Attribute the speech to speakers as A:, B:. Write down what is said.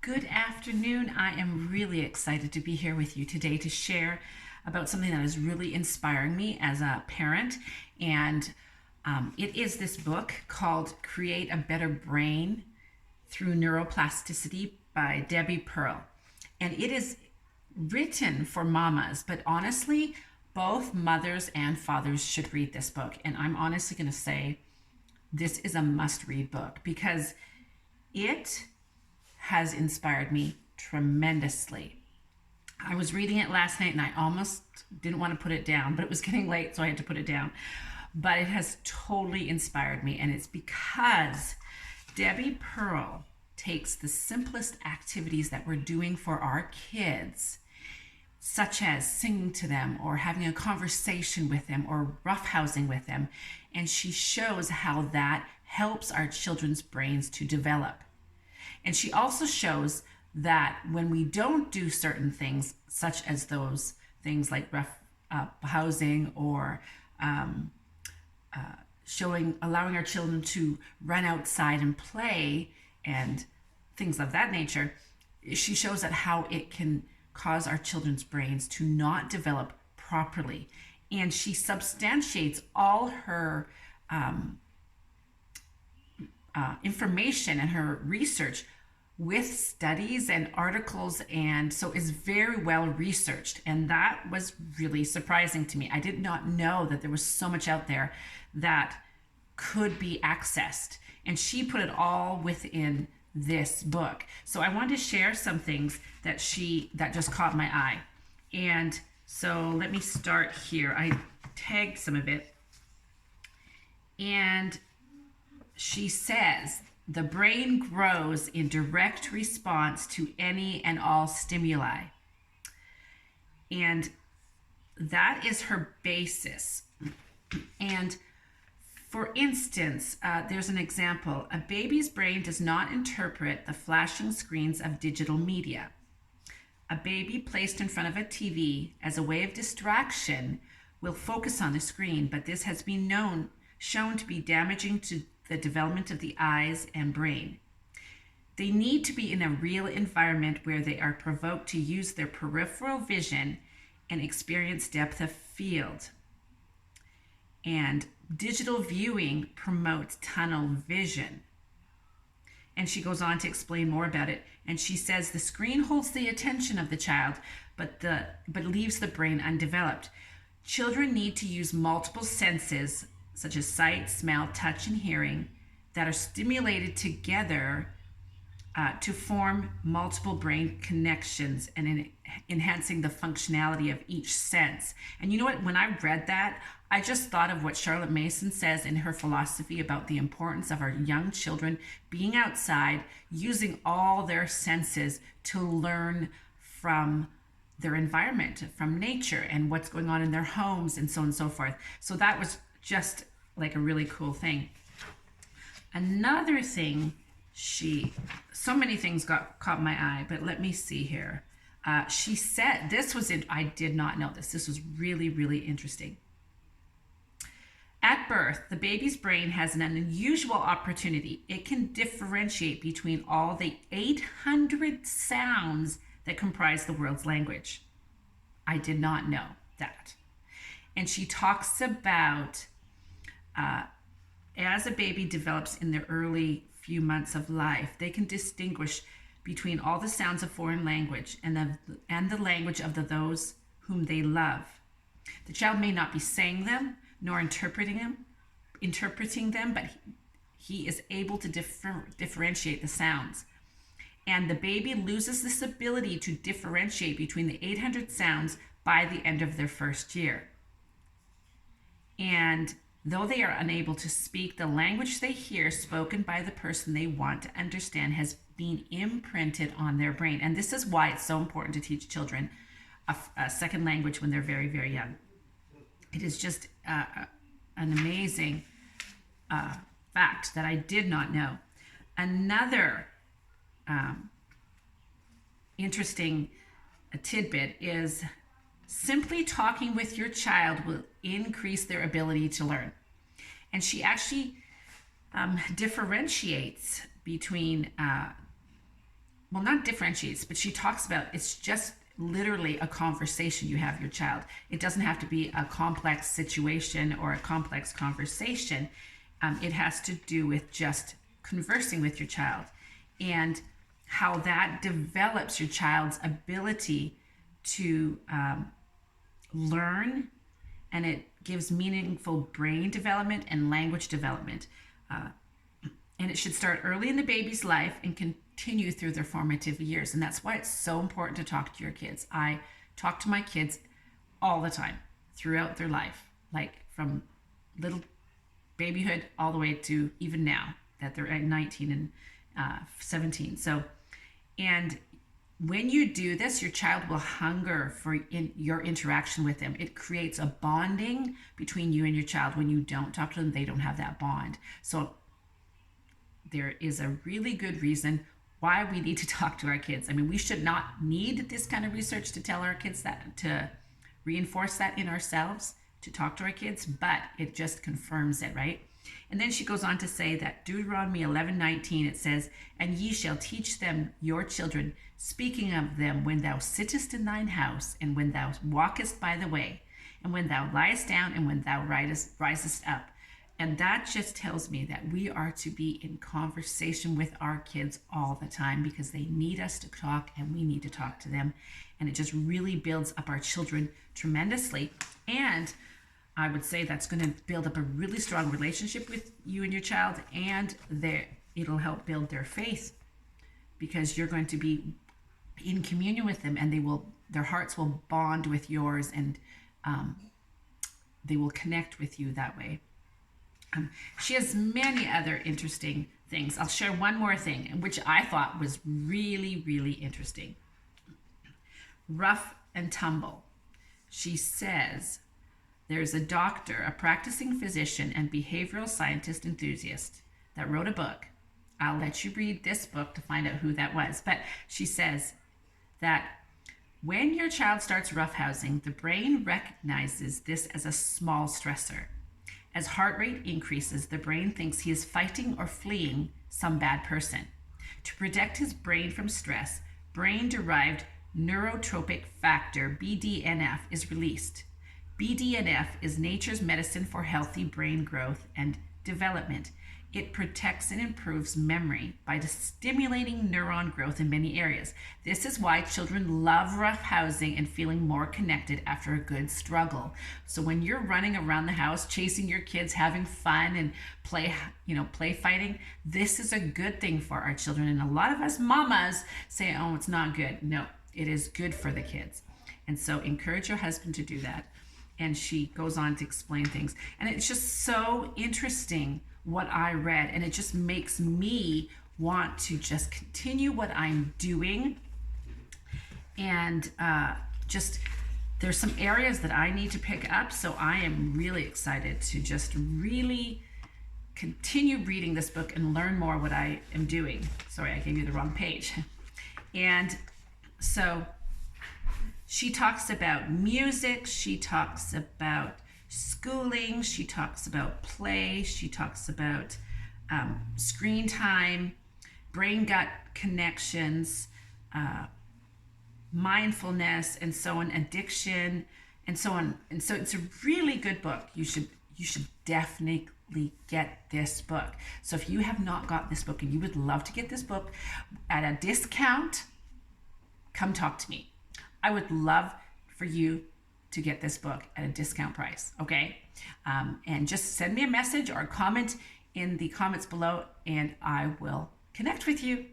A: Good afternoon. I am really excited to be here with you today to share about something that is really inspiring me as a parent. And it is this book called Create a Better Brain Through Neuroplasticity by Debi. And it is written for mamas, but honestly, both mothers and fathers should read this book. And I'm honestly going to say this is a must read book because it has inspired me tremendously. I was reading it last night and I almost didn't want to put it down, but it was getting late, so I had to put it down. But it has totally inspired me, and it's because Debi takes the simplest activities that we're doing for our kids, such as singing to them or having a conversation with them or roughhousing with them, and she shows how that helps our children's brains to develop. And she also shows that when we don't do certain things, such as those things like rough housing or allowing our children to run outside and play and things of that nature, she shows that how it can cause our children's brains to not develop properly. And she substantiates all her information and her research with studies and articles, and so is very well researched. And that was really surprising to me. I did not know that there was so much out there that could be accessed, and she put it all within this book. So I wanted to share some things that just caught my eye. And so let me start here. I tagged some of it, and she says the brain grows in direct response to any and all stimuli. And that is her basis. And for instance, there's an example. A baby's brain does not interpret the flashing screens of digital media. A baby placed in front of a TV as a way of distraction will focus on the screen, but this has been shown to be damaging to the development of the eyes and brain. They need to be in a real environment where they are provoked to use their peripheral vision and experience depth of field. And digital viewing promotes tunnel vision. And she goes on to explain more about it. And she says the screen holds the attention of the child, but leaves the brain undeveloped. Children need to use multiple senses, such as sight, smell, touch, and hearing, that are stimulated together to form multiple brain connections and enhancing the functionality of each sense. And you know what? When I read that, I just thought of what Charlotte Mason says in her philosophy about the importance of our young children being outside, using all their senses to learn from their environment, from nature, and what's going on in their homes, and so on and so forth. So that was just like a really cool thing. Another thing, so many things caught my eye, but let me see here. She said, I did not know this. This was really, really interesting. At birth, the baby's brain has an unusual opportunity. It can differentiate between all the 800 sounds that comprise the world's language. I did not know that. And she talks about as a baby develops in their early few months of life, they can distinguish between all the sounds of foreign language and the language of those whom they love. The child may not be saying them nor interpreting them, but he is able to differentiate the sounds. And the baby loses this ability to differentiate between the 800 sounds by the end of their first year. And though they are unable to speak, the language they hear spoken by the person they want to understand has been imprinted on their brain. And this is why it's so important to teach children a second language when they're very, very young. It is just an amazing fact that I did not know. Another interesting tidbit is simply talking with your child will increase their ability to learn. And she actually differentiates between well, not differentiates, but she talks about it's just literally a conversation you have with your child. It doesn't have to be a complex situation or a complex conversation. It has to do with just conversing with your child and how that develops your child's ability to learn, and it gives meaningful brain development and language development. And it should start early in the baby's life and continue through their formative years. And that's why it's so important to talk to your kids. I talk to my kids all the time throughout their life, like from little babyhood all the way to even now that they're at 19 and 17. So, and when you do this, your child will hunger for your interaction with them. It creates a bonding between you and your child. When you don't talk to them, they don't have that bond. So there is a really good reason why we need to talk to our kids. I mean, we should not need this kind of research to tell our kids that, to reinforce that in ourselves, to talk to our kids, but it just confirms it, right? And then she goes on to say that Deuteronomy 11:19, it says, "And ye shall teach them your children, speaking of them when thou sittest in thine house, and when thou walkest by the way, and when thou liest down, and when thou risest up." And that just tells me that we are to be in conversation with our kids all the time because they need us to talk and we need to talk to them. And it just really builds up our children tremendously. And I would say that's going to build up a really strong relationship with you and your child, and it'll help build their faith because you're going to be in communion with them, and their hearts will bond with yours, and they will connect with you that way. She has many other interesting things. I'll share one more thing, which I thought was really, really interesting. Rough and tumble. She says there's a doctor, a practicing physician, and behavioral scientist enthusiast that wrote a book. I'll let you read this book to find out who that was. But she says that when your child starts roughhousing, the brain recognizes this as a small stressor. As heart rate increases, the brain thinks he is fighting or fleeing some bad person. To protect his brain from stress, brain-derived neurotropic factor, BDNF, is released. BDNF is nature's medicine for healthy brain growth and development. It protects and improves memory by stimulating neuron growth in many areas. This is why children love roughhousing and feeling more connected after a good struggle. So when you're running around the house, chasing your kids, having fun and play fighting, this is a good thing for our children. And a lot of us mamas say, oh, it's not good. No, it is good for the kids. And so encourage your husband to do that. And she goes on to explain things. And it's just so interesting what I read, and it just makes me want to just continue what I'm doing. And just there's some areas that I need to pick up, so I am really excited to just really continue reading this book and learn more what I am doing. Sorry, I gave you the wrong page. And so she talks about music, she talks about schooling, she talks about play, she talks about screen time, brain-gut connections, mindfulness, and so on, addiction, and so on. And so it's a really good book. You should definitely get this book. So if you have not got this book and you would love to get this book at a discount, come talk to me. I would love for you to get this book at a discount price, okay? And just send me a message or a comment in the comments below, and I will connect with you.